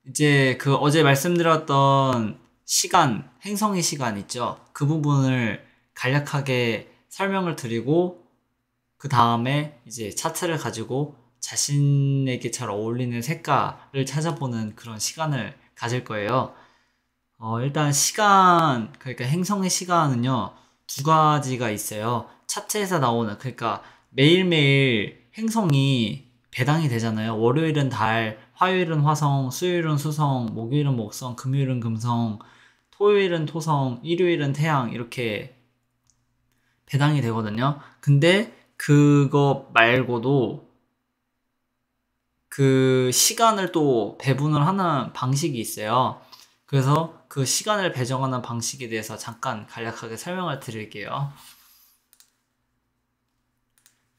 이제 그 어제 말씀드렸던 시간, 행성의 시간 있죠? 그 부분을 간략하게 설명을 드리고, 그 다음에 이제 차트를 가지고 자신에게 잘 어울리는 색깔을 찾아보는 그런 시간을 가질 거예요. 일단 시간, 그러니까 행성의 시간은요, 두 가지가 있어요. 차트에서 나오는, 그러니까 매일매일 행성이 배당이 되잖아요. 월요일은 달, 화요일은 화성, 수요일은 수성, 목요일은 목성, 금요일은 금성, 토요일은 토성, 일요일은 태양, 이렇게 배당이 되거든요. 근데 그거 말고도 그 시간을 또 배분을 하는 방식이 있어요. 그래서 그 시간을 배정하는 방식에 대해서 잠깐 간략하게 설명을 드릴게요.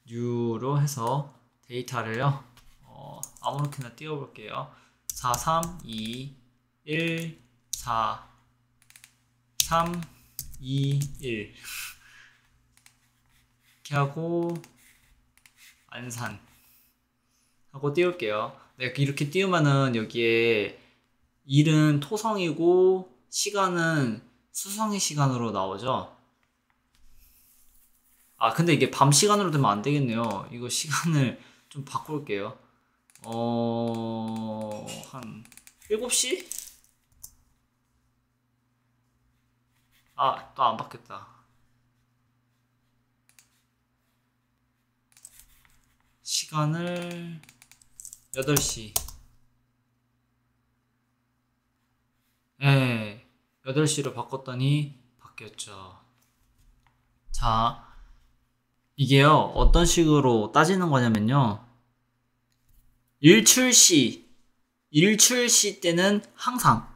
New로 해서 데이터를요, 아무렇게나 띄워볼게요. 4, 3, 2, 1, 4, 3, 2, 1 이렇게 하고 안산 하고 띄울게요. 네, 이렇게 띄우면은 여기에 일은 토성이고 시간은 수성의 시간으로 나오죠. 아, 근데 이게 밤 시간으로 되면 안 되겠네요. 이거 시간을 좀 바꿀게요. 한 7시? 아, 또 안 바뀌었다. 시간을 8시. 네, 8시로 바꿨더니 바뀌었죠. 자, 이게요, 어떤 식으로 따지는 거냐면요. 일출시 때는 항상,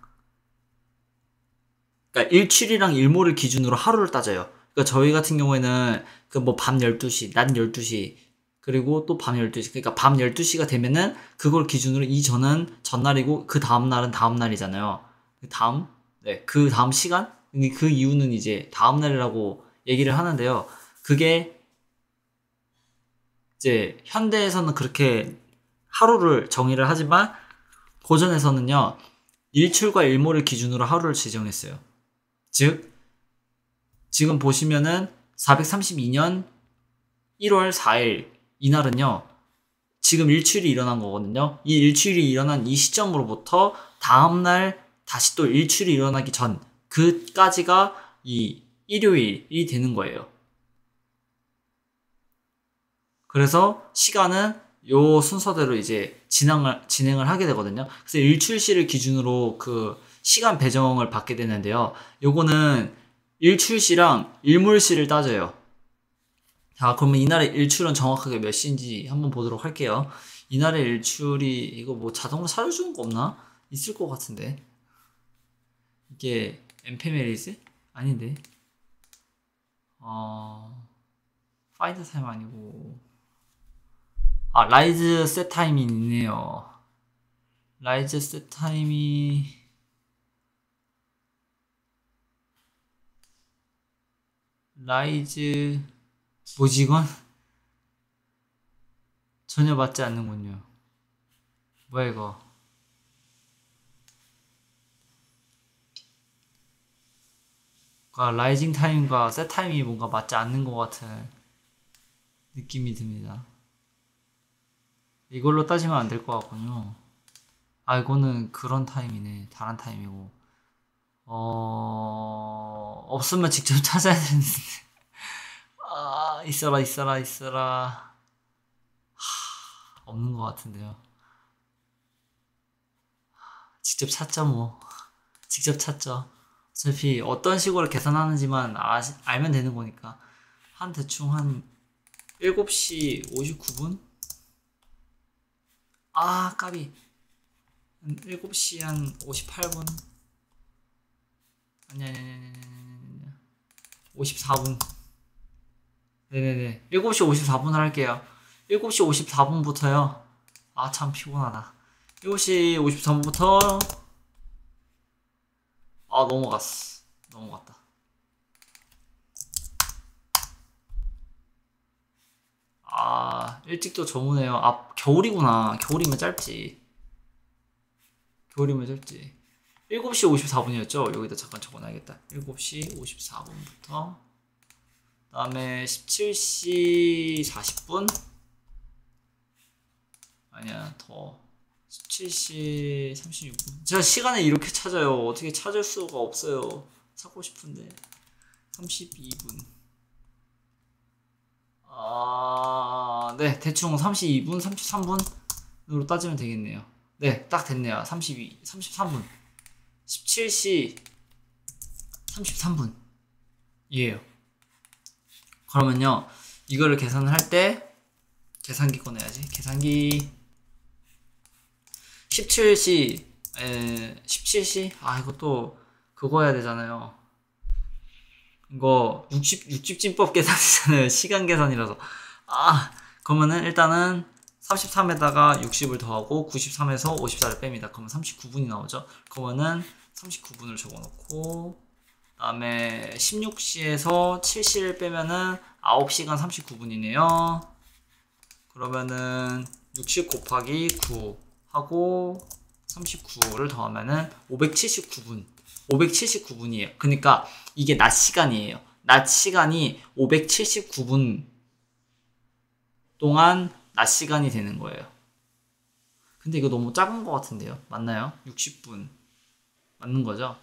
그러니까 일출이랑 일몰을 기준으로 하루를 따져요. 그러니까 저희 같은 경우에는 그 뭐 밤 12시, 낮 12시, 그리고 또 밤 12시. 그러니까 밤 12시가 되면은 그걸 기준으로 이 전은 전날이고 그 다음 날은 다음 날이잖아요. 그 다음, 네, 그 다음 시간? 그 이유는 이제 다음 날이라고 얘기를 하는데요. 그게 이제 현대에서는 그렇게 하루를 정의를 하지만 고전에서는요, 일출과 일몰을 기준으로 하루를 지정했어요. 즉, 지금 보시면은 432년 1월 4일 이날은요, 지금 일출이 일어난 거거든요. 이 일출이 일어난 이 시점으로부터 다음날 다시 또 일출이 일어나기 전 그까지가 이 일요일이 되는 거예요. 그래서 시간은 요 순서대로 이제 진행을 하게 되거든요. 그래서 일출시를 기준으로 그 시간 배정을 받게 되는데요. 요거는 일출시랑 일몰시를 따져요. 자, 그러면 이날의 일출은 정확하게 몇 시인지 한번 보도록 할게요. 이날의 일출이, 이거 뭐 자동으로 찾아주는 거 없나? 있을 것 같은데. 이게, 엠페메리즈? 아닌데. 파인드 타임 아니고. 아, 라이즈 셋 타임이 있네요. 라이즈 셋 타임이, 라이즈, 뭐지 이건? 전혀 맞지 않는군요. 뭐야 이거? 라이징 타임과 셋 타임이 뭔가 맞지 않는 것 같은 느낌이 듭니다. 이걸로 따지면 안 될 것 같군요. 아, 이거는 그런 타임이네. 다른 타임이고. 없으면 직접 찾아야 되는데. 아, 있어라. 없는 것 같은데요. 직접 찾죠, 뭐. 직접 찾죠. 어차피 어떤 식으로 계산하는지만 알면 되는 거니까. 대충 한 7시 59분? 아, 까비. 7시 한 58분? 아니. 54분. 네네네. 7시 54분을 할게요. 7시 54분부터요. 아, 참 피곤하다. 7시 53분부터, 아, 넘어갔다. 아, 일찍 또 저무네요. 아, 겨울이구나. 겨울이면 짧지. 겨울이면 될지. 7시 54분이었죠? 여기다 잠깐 적어놔야겠다. 7시 54분부터 그 다음에 17시 40분 아니야 더 17시 36분 제가 시간을 이렇게 찾아요. 어떻게 찾을 수가 없어요. 찾고 싶은데 32분 네 대충 32분 33분으로 따지면 되겠네요. 네 딱 됐네요. 33분 17시 33분 이에요. 그러면요 이거를 계산을 할 때 계산기 꺼내야지. 계산기 17시 이것도 그거 해야 되잖아요. 이거 60진법 계산이잖아요. 시간 계산이라서. 그러면은 일단은 33에다가 60을 더하고 93에서 54를 뺍니다. 그러면 39분이 나오죠. 그러면은 39분을 적어놓고 그 다음에 16시에서 7시를 빼면은 9시간 39분이네요. 그러면은 60 곱하기 9 하고 39를 더하면은 579분이에요. 그러니까 이게 낮 시간이에요. 낮 시간이 579분 동안 낮 시간이 되는 거예요. 근데 이거 너무 작은 것 같은데요? 맞나요? 60분 맞는 거죠?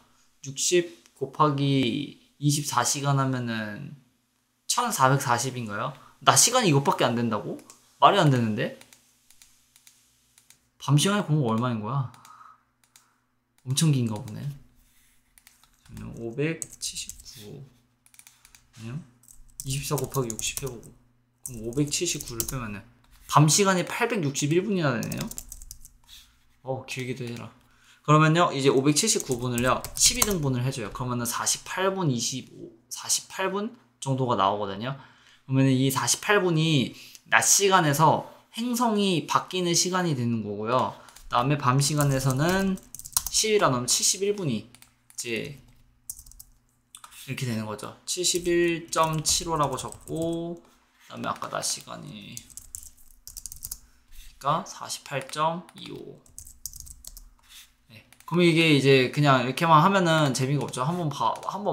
60 곱하기 24시간 하면은 1440인가요? 낮 시간이 이것밖에 안 된다고? 말이 안 되는데? 밤 시간에 공부 얼마인 거야? 엄청 긴가 보네. 579 아니요? 24 곱하기 60 해보고 그럼 579를 빼면은 밤 시간이 861분이나 되네요. 길기도 해라. 그러면요 이제 579분을요 12등분을 해줘요. 그러면은 48분 정도가 나오거든요. 그러면은 이 48분이 낮 시간에서 행성이 바뀌는 시간이 되는 거고요. 그 다음에 밤 시간에서는 10이라 넣으면 71분이 이제 이렇게 되는 거죠. 71.75라고 적고 그 다음에 아까 낮 시간이 그러니까 48.25 그럼 이게 이제 그냥 이렇게만 하면은 재미가 없죠. 한번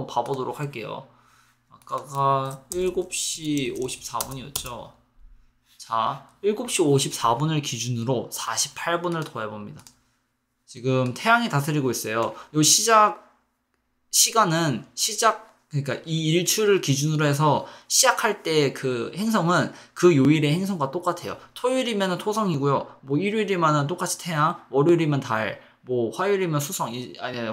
봐보도록 할게요. 아까가 7시 54분이었죠. 자, 7시 54분을 기준으로 48분을 더해봅니다. 지금 태양이 다스리고 있어요. 요 시간은 그러니까 이 일출을 기준으로 해서 시작할 때 그 행성은 그 요일의 행성과 똑같아요. 토요일이면 토성이고요. 뭐 일요일이면 똑같이 태양, 월요일이면 달, 뭐 화요일이면 수성,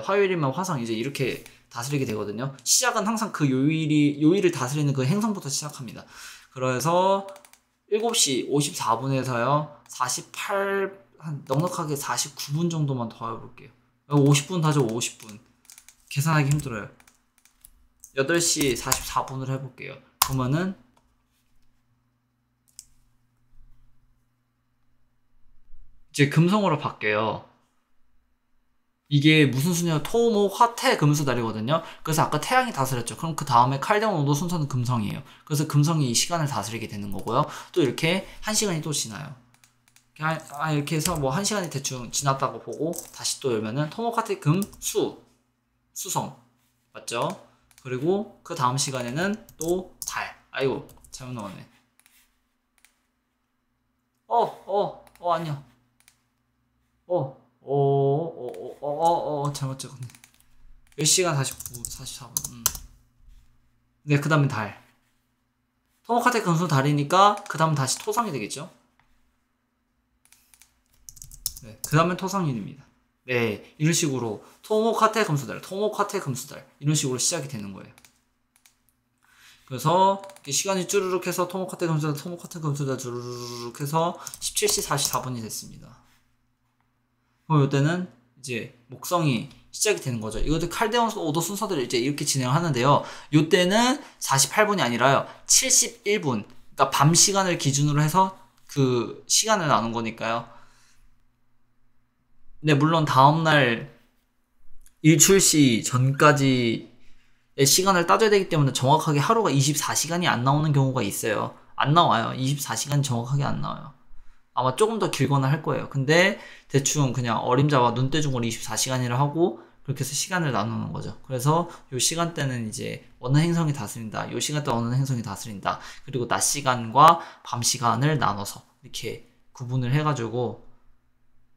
화요일이면 화성 이제 이렇게 다스리게 되거든요. 시작은 항상 그 요일을 다스리는 그 행성부터 시작합니다. 그래서 7시 54분에서요 한 넉넉하게 49분 정도만 더 해볼게요. 50분 하죠. 50분 계산하기 힘들어요. 8시 44분을 해볼게요. 그러면은 이제 금성으로 바뀌어요. 이게 무슨 순이요? 토, 목, 화, 태, 금수 달이거든요. 그래서 아까 태양이 다스렸죠. 그럼 그 다음에 칼데온 온도 순서는 금성이에요. 그래서 금성이 이 시간을 다스리게 되는 거고요. 또 이렇게 1시간이 또 지나요. 이렇게 해서 뭐 1시간이 대충 지났다고 보고 다시 또 열면은 토, 목, 화, 태, 금, 수성 맞죠? 그리고 그 다음 시간에는 또 달. 아이고 잘못 나왔네. 아니야. 잘못 적었네. 10시간 44분. 네, 그 다음에 달. 토목카테 금수 달이니까 그 다음 다시 토성이 되겠죠? 네, 그 다음에 토성일입니다. 네, 이런 식으로 토목카테 금수달, 토목카테 금수달 이런 식으로 시작이 되는 거예요. 그래서 시간이 쭈르륵 해서 토목카테 금수달 쭈르륵 해서 17시 44분이 됐습니다. 그럼 이때는 이제 목성이 시작이 되는 거죠. 이것도 칼데온 오도 순서대로 이제 이렇게 진행하는데요. 이때는 48분이 아니라요. 71분. 그러니까 밤 시간을 기준으로 해서 그 시간을 나눈 거니까요. 네, 물론 다음날 일출시 전까지의 시간을 따져야 되기 때문에 정확하게 하루가 24시간이 안 나오는 경우가 있어요. 안 나와요. 24시간 정확하게 안 나와요. 아마 조금 더 길거나 할 거예요. 근데 대충 그냥 어림잡아 눈대중으로 24시간이라 하고 그렇게 해서 시간을 나누는 거죠. 그래서 요 시간대는 이제 어느 행성이 다스린다. 요 시간대 어느 행성이 다스린다. 그리고 낮 시간과 밤 시간을 나눠서 이렇게 구분을 해가지고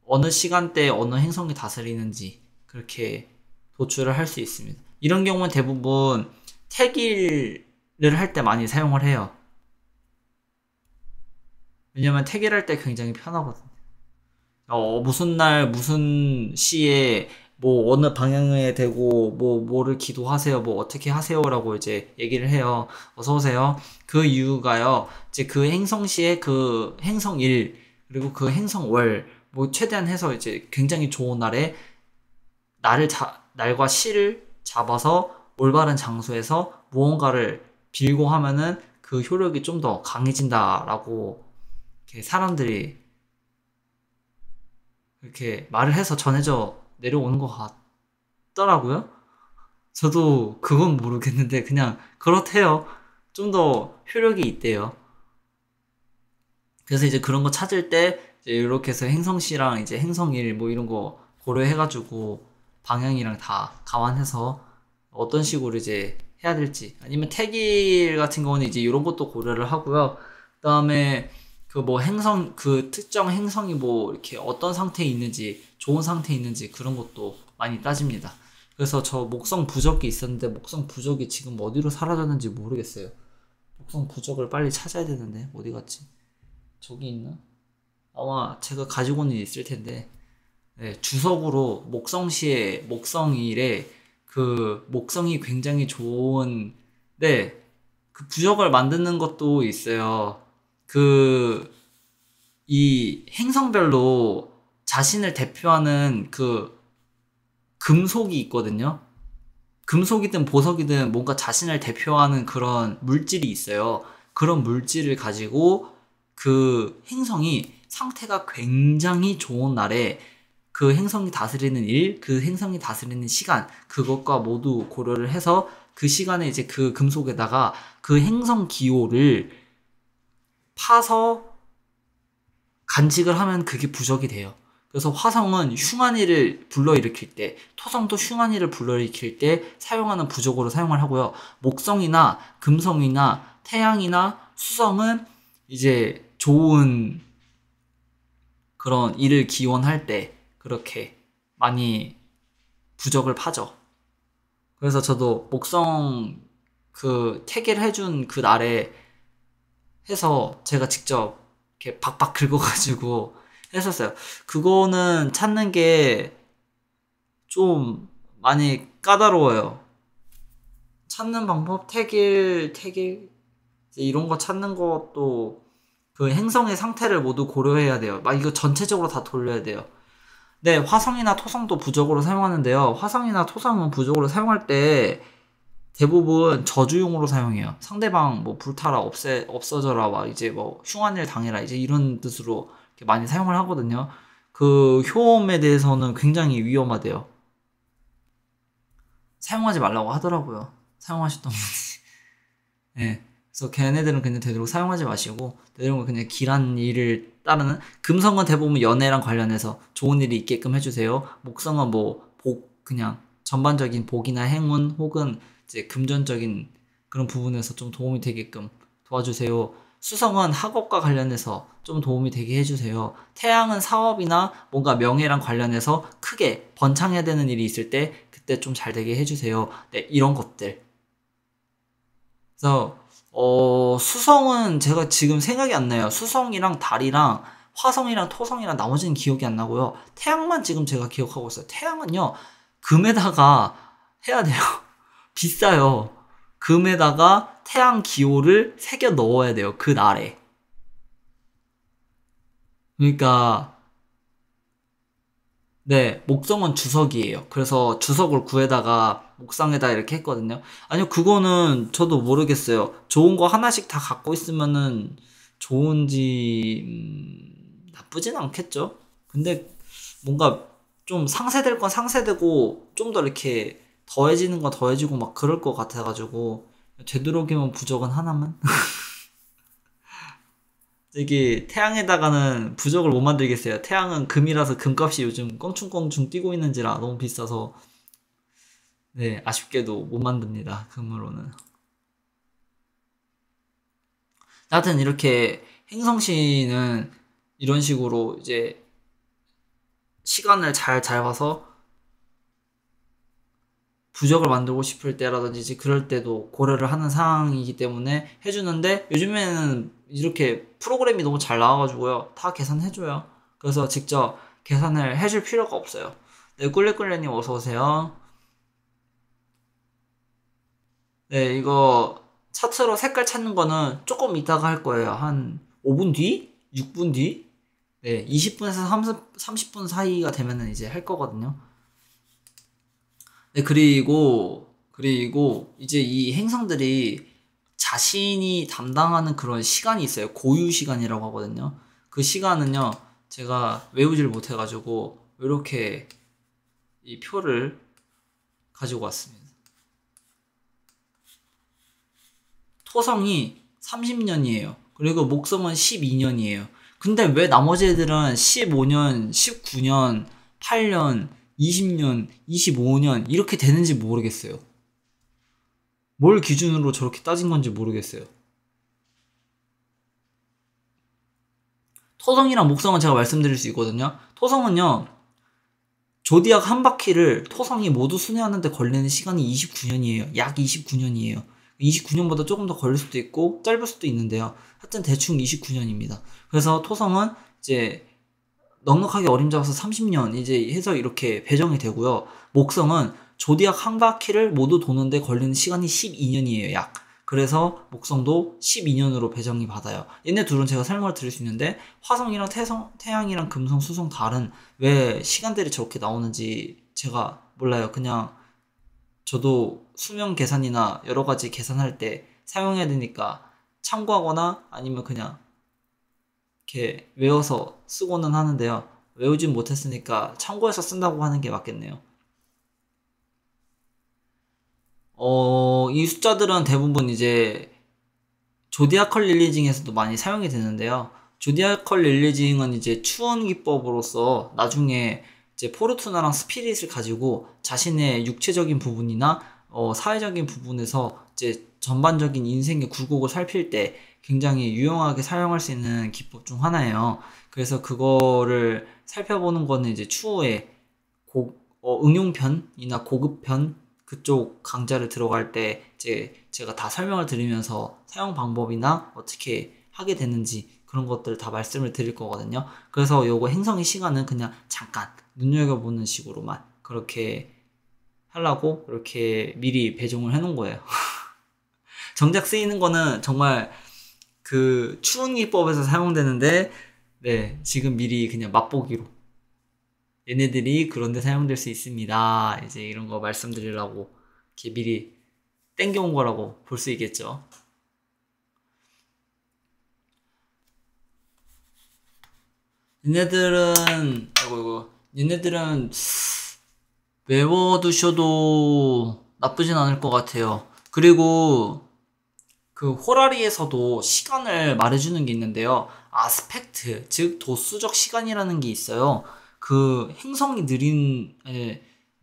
어느 시간대에 어느 행성이 다스리는지 그렇게 도출을 할 수 있습니다. 이런 경우는 대부분 태길을 할 때 많이 사용을 해요. 왜냐면 태길할 때 굉장히 편하거든요. 무슨 날 무슨 시에 뭐 어느 방향에 대고 뭐를 기도하세요, 뭐 어떻게 하세요라고 이제 얘기를 해요. 어서 오세요. 그 이유가요. 이제 그 행성시에 그 행성일 그리고 그 행성월 뭐 최대한 해서 이제 굉장히 좋은 날에 날과 시를 잡아서 올바른 장소에서 무언가를 빌고 하면은 그 효력이 좀 더 강해진다라고 이렇게 사람들이 이렇게 말을 해서 전해져 내려오는 것 같더라고요. 저도 그건 모르겠는데 그냥 그렇대요. 좀 더 효력이 있대요. 그래서 이제 그런 거 찾을 때 이제 이렇게 해서 행성시랑 이제 행성일 뭐 이런 거 고려해가지고 방향이랑 다 감안해서 어떤 식으로 이제 해야 될지 아니면 태길 같은 경우는 이제 이런 것도 고려를 하고요. 그다음에 그 뭐 행성 그 특정 행성이 뭐 이렇게 어떤 상태에 있는지 좋은 상태에 있는지 그런 것도 많이 따집니다. 그래서 저 목성 부적이 있었는데 목성 부적이 지금 어디로 사라졌는지 모르겠어요. 목성 부적을 빨리 찾아야 되는데 어디 갔지? 저기 있나? 아마 제가 가지고는 있을 텐데 네, 주석으로 목성시에 목성일에 그 목성이 굉장히 좋은 네, 그 부적을 만드는 것도 있어요. 그 이 행성별로 자신을 대표하는 그 금속이 있거든요. 금속이든 보석이든 뭔가 자신을 대표하는 그런 물질이 있어요. 그런 물질을 가지고 그 행성이 상태가 굉장히 좋은 날에 그 행성이 다스리는 일, 그 행성이 다스리는 시간, 그것과 모두 고려를 해서 그 시간에 이제 그 금속에다가 그 행성 기호를 파서 간직을 하면 그게 부적이 돼요. 그래서 화성은 흉한이를 불러일으킬 때, 토성도 흉한이를 불러일으킬 때 사용하는 부적으로 사용을 하고요. 목성이나 금성이나 태양이나 수성은 이제 좋은 그런 일을 기원할 때 그렇게 많이 부적을 파죠. 그래서 저도 목성 그 태계를 해준 그 날에 해서 제가 직접 이렇게 박박 긁어가지고 했었어요. 그거는 찾는 게 좀 많이 까다로워요. 찾는 방법, 태길, 이제 이런 거 찾는 것도 그 행성의 상태를 모두 고려해야 돼요. 막 이거 전체적으로 다 돌려야 돼요. 네, 화성이나 토성도 부적으로 사용하는데요. 화성이나 토성은 부적으로 사용할 때 대부분 저주용으로 사용해요. 상대방 뭐 불타라, 없어져라, 막 이제 뭐 흉한 일 당해라, 이제 이런 뜻으로 이렇게 많이 사용을 하거든요. 그 효험에 대해서는 굉장히 위험하대요. 사용하지 말라고 하더라고요. 사용하셨던 분이. 네. 그래서 걔네들은 그냥 되도록 사용하지 마시고 되도록 그냥 길한 일을 따르는 금성은 대부분 연애랑 관련해서 좋은 일이 있게끔 해주세요. 목성은 뭐 그냥 전반적인 복이나 행운 혹은 이제 금전적인 그런 부분에서 좀 도움이 되게끔 도와주세요. 수성은 학업과 관련해서 좀 도움이 되게 해주세요. 태양은 사업이나 뭔가 명예랑 관련해서 크게 번창해야 되는 일이 있을 때 그때 좀 잘 되게 해주세요. 네, 이런 것들. 그래서 수성은 제가 지금 생각이 안 나요. 수성이랑 달이랑 화성이랑 토성이랑 나머지는 기억이 안 나고요. 태양만 지금 제가 기억하고 있어요. 태양은요, 금에다가 해야 돼요. 비싸요. 금에다가 태양 기호를 새겨 넣어야 돼요. 그 날에. 그러니까, 네, 목성은 주석이에요. 그래서 주석을 구해다가 목상에다 이렇게 했거든요. 아니요, 그거는 저도 모르겠어요. 좋은 거 하나씩 다 갖고 있으면은 좋은지, 나쁘진 않겠죠? 근데 뭔가 좀 상쇄될 건 상쇄되고 좀 더 이렇게 더해지는 건 더해지고 막 그럴 것 같아가지고 되도록이면 부적은 하나만? 저기 태양에다가는 부적을 못 만들겠어요. 태양은 금이라서 금값이 요즘 껑충껑충 뛰고 있는지라 너무 비싸서 네, 아쉽게도 못 만듭니다. 금으로는. 하여튼 이렇게 행성시는 이런 식으로 이제 시간을 잘 잡아서 부적을 만들고 싶을 때라든지 이제 그럴 때도 고려를 하는 상황이기 때문에 해주는데 요즘에는 이렇게 프로그램이 너무 잘 나와가지고요. 다 계산해줘요. 그래서 직접 계산을 해줄 필요가 없어요. 네, 꿀레꿀레님 어서오세요. 네, 이거 차트로 색깔 찾는 거는 조금 이따가 할 거예요. 한 5분 뒤? 6분 뒤? 네, 20분에서 30분 사이가 되면은 이제 할 거거든요. 네, 그리고 이제 이 행성들이 자신이 담당하는 그런 시간이 있어요. 고유 시간이라고 하거든요. 그 시간은요, 제가 외우지를 못해가지고, 이렇게 이 표를 가지고 왔습니다. 토성이 30년이에요. 그리고 목성은 12년이에요. 근데 왜 나머지 애들은 15년, 19년, 8년, 20년, 25년 이렇게 되는지 모르겠어요. 뭘 기준으로 저렇게 따진 건지 모르겠어요. 토성이랑 목성은 제가 말씀드릴 수 있거든요. 토성은요, 조디악 한 바퀴를 토성이 모두 순회하는데 걸리는 시간이 29년이에요. 약 29년이에요. 29년보다 조금 더 걸릴 수도 있고 짧을 수도 있는데요. 하여튼 대충 29년입니다. 그래서 토성은 이제 넉넉하게 어림잡아서 30년 이제 해서 이렇게 배정이 되고요. 목성은 조디악 한 바퀴를 모두 도는데 걸리는 시간이 12년이에요, 약. 그래서 목성도 12년으로 배정이 받아요. 얘네 둘은 제가 설명을 드릴 수 있는데 화성이랑 태양이랑 금성, 수성, 달은 왜 시간들이 저렇게 나오는지 제가 몰라요. 그냥 저도 수명 계산이나 여러 가지 계산할 때 사용해야 되니까 참고하거나 아니면 그냥 이렇게 외워서 쓰고는 하는데요. 외우진 못했으니까 참고해서 쓴다고 하는 게 맞겠네요. 이 숫자들은 대부분 이제 조디아컬 릴리징에서도 많이 사용이 되는데요. 조디아컬 릴리징은 이제 추원 기법으로서 나중에 이제 포르투나랑 스피릿을 가지고 자신의 육체적인 부분이나 사회적인 부분에서 이제 전반적인 인생의 굴곡을 살필 때 굉장히 유용하게 사용할 수 있는 기법 중 하나예요. 그래서 그거를 살펴보는 거는 이제 추후에 응용편이나 고급편 그쪽 강좌를 들어갈 때 이제 제가 다 설명을 드리면서 사용 방법이나 어떻게 하게 되는지 그런 것들 다 말씀을 드릴 거거든요. 그래서 요거 행성의 시간은 그냥 잠깐 눈여겨보는 식으로만 그렇게 하려고 이렇게 미리 배정을 해 놓은 거예요. 정작 쓰이는 거는 정말 그 추운기법에서 사용되는데 네, 지금 미리 그냥 맛보기로 얘네들이 그런데 사용될 수 있습니다. 이제 이런 거 말씀드리려고 이렇게 미리 땡겨온 거라고 볼 수 있겠죠. 얘네들은 외워두셔도 나쁘진 않을 것 같아요. 그리고 그 호라리에서도 시간을 말해주는 게 있는데요. 아스펙트, 즉 도수적 시간이라는 게 있어요. 그 행성이 느린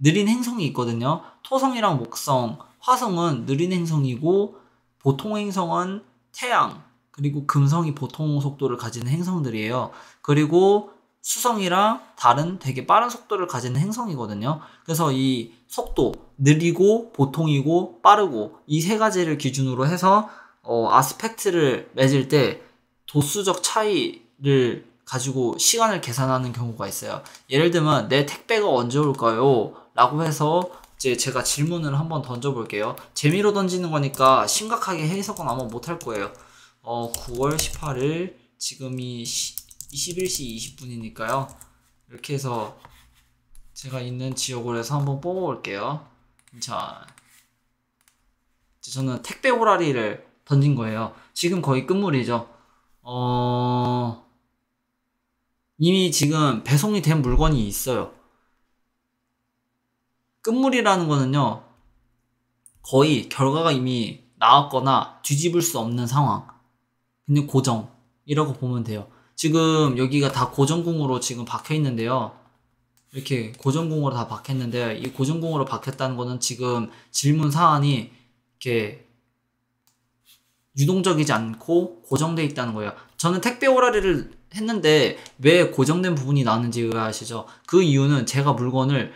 행성이 있거든요. 토성이랑 목성, 화성은 느린 행성이고 보통 행성은 태양, 그리고 금성이 보통 속도를 가지는 행성들이에요. 그리고 수성이랑 달은 되게 빠른 속도를 가지는 행성이거든요. 그래서 이 속도, 느리고 보통이고 빠르고 이 세 가지를 기준으로 해서 아스펙트를 맺을 때 도수적 차이를 가지고 시간을 계산하는 경우가 있어요. 예를 들면 내 택배가 언제 올까요? 라고 해서 이제 제가 질문을 한번 던져볼게요. 재미로 던지는 거니까 심각하게 해석은 아마 못할 거예요. 9월 18일 지금이 21시 20분이니까요. 이렇게 해서 제가 있는 지역으로 해서 한번 뽑아볼게요. 자, 저는 택배 호라리를 던진 거예요. 지금 거의 끝물이죠. 이미 지금 배송이 된 물건이 있어요. 끝물이라는 거는요, 거의 결과가 이미 나왔거나 뒤집을 수 없는 상황. 그냥 고정이 이라고 보면 돼요. 지금 여기가 다 고정궁으로 지금 박혀 있는데요. 이렇게 고정궁으로 다 박혔는데, 이 고정궁으로 박혔다는 거는 지금 질문 사안이 이렇게 유동적이지 않고 고정되어 있다는 거예요. 저는 택배 호라리를 했는데 왜 고정된 부분이 나왔는지 아시죠? 그 이유는 제가 물건을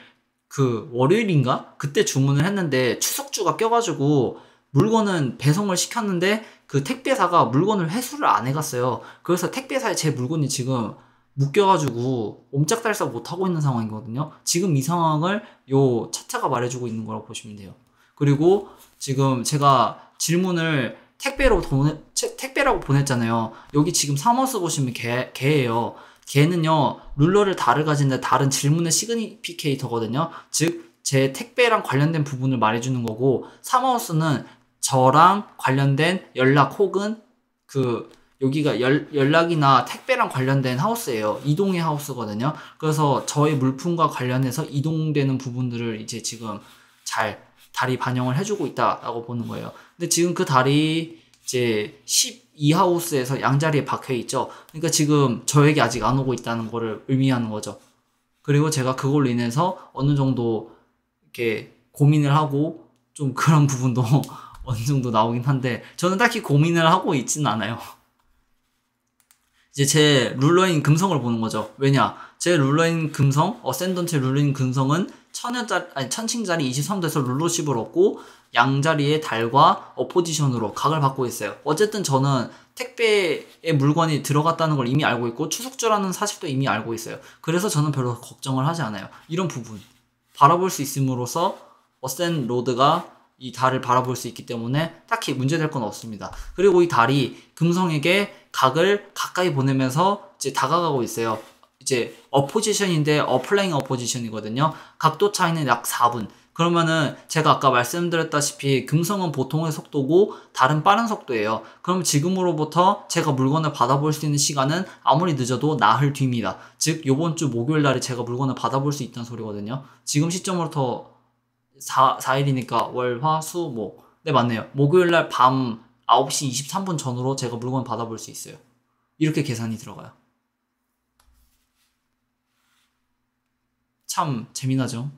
그 월요일인가? 그때 주문을 했는데 추석주가 껴가지고 물건은 배송을 시켰는데 그 택배사가 물건을 회수를 안 해갔어요. 그래서 택배사에 제 물건이 지금 묶여가지고 옴짝달싹 못하고 있는 상황이거든요. 지금 이 상황을 요 차트가 말해주고 있는 거라고 보시면 돼요. 그리고 지금 제가 질문을 택배라고 보냈잖아요. 여기 지금 사머스 보시면 개예요. 개는요, 룰러를 달을 가진데 다른 질문의 시그니피케이터거든요. 즉, 제 택배랑 관련된 부분을 말해주는 거고, 사마우스는 저랑 관련된 연락 혹은 여기가 연락이나 택배랑 관련된 하우스예요. 이동의 하우스거든요. 그래서 저의 물품과 관련해서 이동되는 부분들을 이제 지금 잘 달이 반영을 해주고 있다라고 보는 거예요. 근데 지금 그 달이 이제 12하우스에서 양자리에 박혀 있죠. 그러니까 지금 저에게 아직 안 오고 있다는 거를 의미하는 거죠. 그리고 제가 그걸로 인해서 어느 정도 이렇게 고민을 하고 좀 그런 부분도 어느 정도 나오긴 한데, 저는 딱히 고민을 하고 있지는 않아요. 이제 제 룰러인 금성을 보는 거죠. 왜냐? 제 룰러인 금성, 어센던트 룰러인 금성은 천칭자리 23도에서 룰러십을 얻고 양자리의 달과 어포지션으로 각을 받고 있어요. 어쨌든 저는 택배에 물건이 들어갔다는 걸 이미 알고 있고 추석주라는 사실도 이미 알고 있어요. 그래서 저는 별로 걱정을 하지 않아요. 이런 부분 바라볼 수 있음으로써 어센 로드가 이 달을 바라볼 수 있기 때문에 딱히 문제될 건 없습니다. 그리고 이 달이 금성에게 각을 가까이 보내면서 이제 다가가고 있어요. 이제 어포지션인데 어플라잉 어포지션이거든요. 각도 차이는 약 4분. 그러면은 제가 아까 말씀드렸다시피 금성은 보통의 속도고 달은 빠른 속도예요. 그럼 지금으로부터 제가 물건을 받아볼 수 있는 시간은 아무리 늦어도 나흘 뒤입니다. 즉 요번 주 목요일 날에 제가 물건을 받아볼 수 있다는 소리거든요. 지금 시점으로부터 4일이니까 월, 화, 수, 목. 네, 맞네요. 목요일 날 밤 9시 23분 전으로 제가 물건을 받아볼 수 있어요. 이렇게 계산이 들어가요. 참 재미나죠?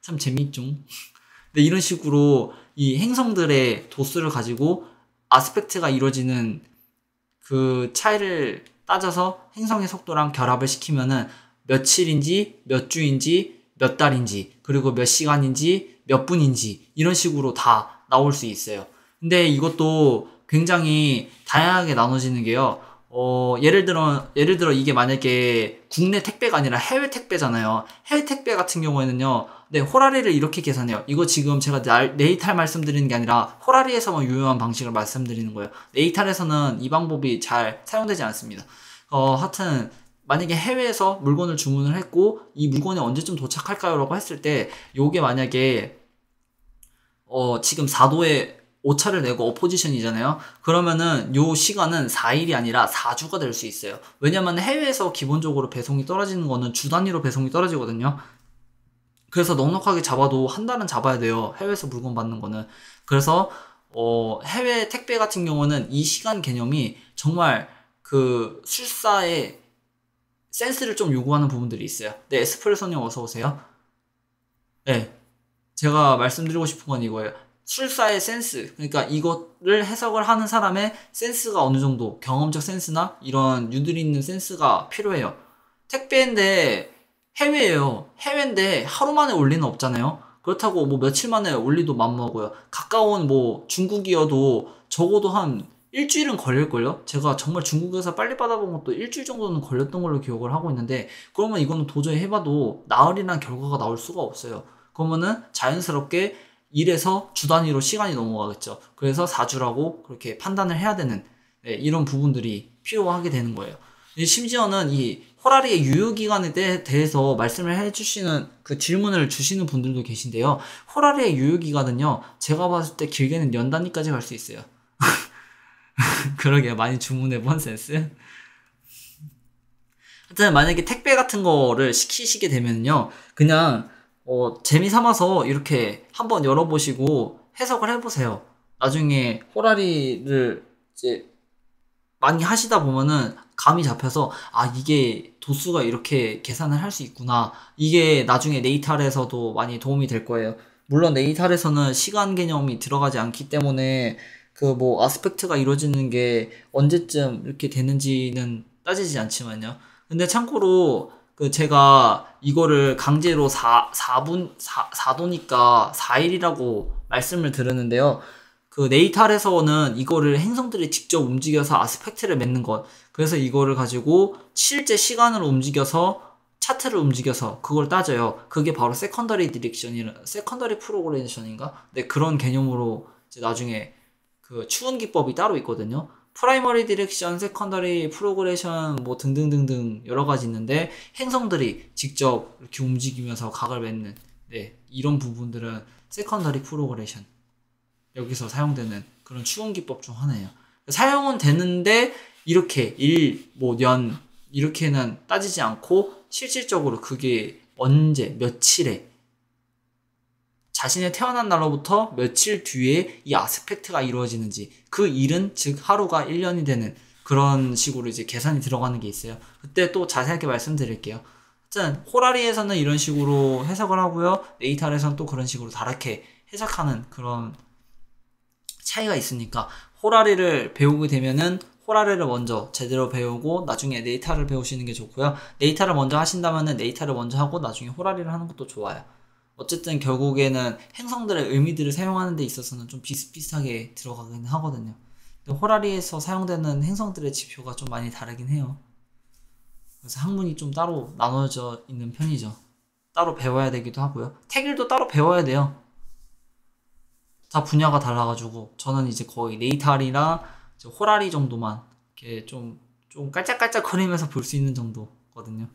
참 재미있죠? 근데 이런 식으로 이 행성들의 도수를 가지고 아스펙트가 이루어지는 그 차이를 따져서 행성의 속도랑 결합을 시키면은 며칠인지, 몇 주인지, 몇 달인지, 그리고 몇 시간인지, 몇 분인지, 이런 식으로 다 나올 수 있어요. 근데 이것도 굉장히 다양하게 나눠지는 게요. 예를 들어 이게 만약에 국내 택배가 아니라 해외 택배잖아요. 해외 택배 같은 경우에는요, 네, 호라리를 이렇게 계산해요. 이거 지금 제가 네이탈 말씀드리는 게 아니라 호라리에서만 유효한 방식을 말씀드리는 거예요. 네이탈에서는 이 방법이 잘 사용되지 않습니다. 하여튼, 만약에 해외에서 물건을 주문을 했고, 이 물건이 언제쯤 도착할까요? 라고 했을 때, 요게 만약에, 지금 4도에 오차를 내고 어포지션이잖아요. 그러면은 요 시간은 4일이 아니라 4주가 될 수 있어요. 왜냐면 해외에서 기본적으로 배송이 떨어지는 거는 주 단위로 배송이 떨어지거든요. 그래서 넉넉하게 잡아도 한 달은 잡아야 돼요. 해외에서 물건 받는 거는. 그래서 해외 택배 같은 경우는 이 시간 개념이 정말 그 술사의 센스를 좀 요구하는 부분들이 있어요. 네, 에스프레소님 어서 오세요. 네, 제가 말씀드리고 싶은 건 이거예요. 술사의 센스, 그러니까 이거를 해석을 하는 사람의 센스가 어느 정도, 경험적 센스나 이런 유두리 있는 센스가 필요해요. 택배인데 해외예요. 해외인데 하루 만에 올 리는 없잖아요. 그렇다고 뭐 며칠 만에 올 리도 맘먹어요. 가까운 뭐 중국이어도 적어도 한 일주일은 걸릴걸요? 제가 정말 중국에서 빨리 받아본 것도 일주일 정도는 걸렸던 걸로 기억을 하고 있는데, 그러면 이거는 도저히 해봐도 나흘이란 결과가 나올 수가 없어요. 그러면은 자연스럽게 1에서 주 단위로 시간이 넘어가겠죠. 그래서 4주라고 그렇게 판단을 해야 되는, 네, 이런 부분들이 필요하게 되는 거예요. 심지어는 이 호라리의 유효기간에 대해서 말씀을 해주시는, 그 질문을 주시는 분들도 계신데요. 호라리의 유효기간은요, 제가 봤을 때 길게는 연 단위까지 갈 수 있어요. 그러게요. 많이 주문해본 센스. 하여튼 만약에 택배 같은 거를 시키시게 되면요, 그냥 재미삼아서 이렇게 한번 열어보시고 해석을 해보세요. 나중에 호라리를 이제 많이 하시다 보면은 감이 잡혀서 아 이게 도수가 이렇게 계산을 할 수 있구나. 이게 나중에 네이탈에서도 많이 도움이 될 거예요. 물론 네이탈에서는 시간 개념이 들어가지 않기 때문에 그 뭐 아스펙트가 이루어지는 게 언제쯤 이렇게 되는지는 따지지 않지만요. 근데 참고로 그 제가 이거를 강제로 4도니까 4일이라고 말씀을 드렸는데요. 그 네이탈에서는 이거를 행성들이 직접 움직여서 아스펙트를 맺는 것. 그래서 이거를 가지고 실제 시간으로 움직여서 차트를 움직여서 그걸 따져요. 그게 바로 세컨더리 프로그레이션인가? 네, 그런 개념으로 이제 나중에 그 추운 기법이 따로 있거든요. 프라이머리 디렉션, 세컨더리 프로그레이션 뭐 등등등등 여러 가지 있는데 행성들이 직접 이렇게 움직이면서 각을 맺는 네, 이런 부분들은 세컨더리 프로그레이션 여기서 사용되는 그런 추론 기법 중 하나예요. 사용은 되는데 이렇게 뭐 년 이렇게는 따지지 않고 실질적으로 그게 언제 며칠에 자신의 태어난 날로부터 며칠 뒤에 이 아스펙트가 이루어지는지 그 일은 즉 하루가 1년이 되는 그런 식으로 이제 계산이 들어가는 게 있어요. 그때 또 자세하게 말씀드릴게요. 하여튼 호라리에서는 이런 식으로 해석을 하고요. 네이탈에서는 또 그런 식으로 다르게 해석하는 그런 차이가 있으니까 호라리를 배우게 되면은 호라리를 먼저 제대로 배우고 나중에 네이타를 배우시는 게 좋고요. 네이타를 먼저 하신다면은 네이타를 먼저 하고 나중에 호라리를 하는 것도 좋아요. 어쨌든 결국에는 행성들의 의미들을 사용하는 데 있어서는 좀 비슷비슷하게 들어가긴 하거든요. 근데 호라리에서 사용되는 행성들의 지표가 좀 많이 다르긴 해요. 그래서 학문이 좀 따로 나눠져 있는 편이죠. 따로 배워야 되기도 하고요. 태길도 따로 배워야 돼요. 다 분야가 달라가지고 저는 이제 거의 네이탈이랑 호라리 정도만 이렇게 좀 깔짝깔짝거리면서 볼 수 있는 정도거든요.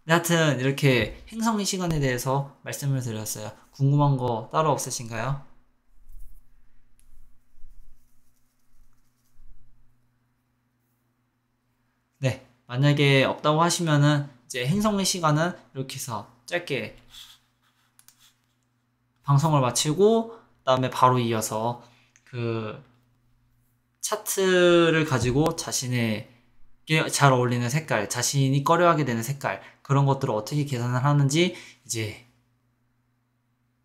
네, 하여튼 이렇게 행성의 시간에 대해서 말씀을 드렸어요. 궁금한 거 따로 없으신가요? 네, 만약에 없다고 하시면은 이제 행성의 시간은 이렇게 해서 짧게 방송을 마치고 그다음에 바로 이어서 그 차트를 가지고 자신의 잘 어울리는 색깔, 자신이 꺼려하게 되는 색깔 그런 것들을 어떻게 계산을 하는지 이제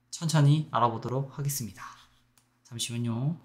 천천히 알아보도록 하겠습니다. 잠시만요.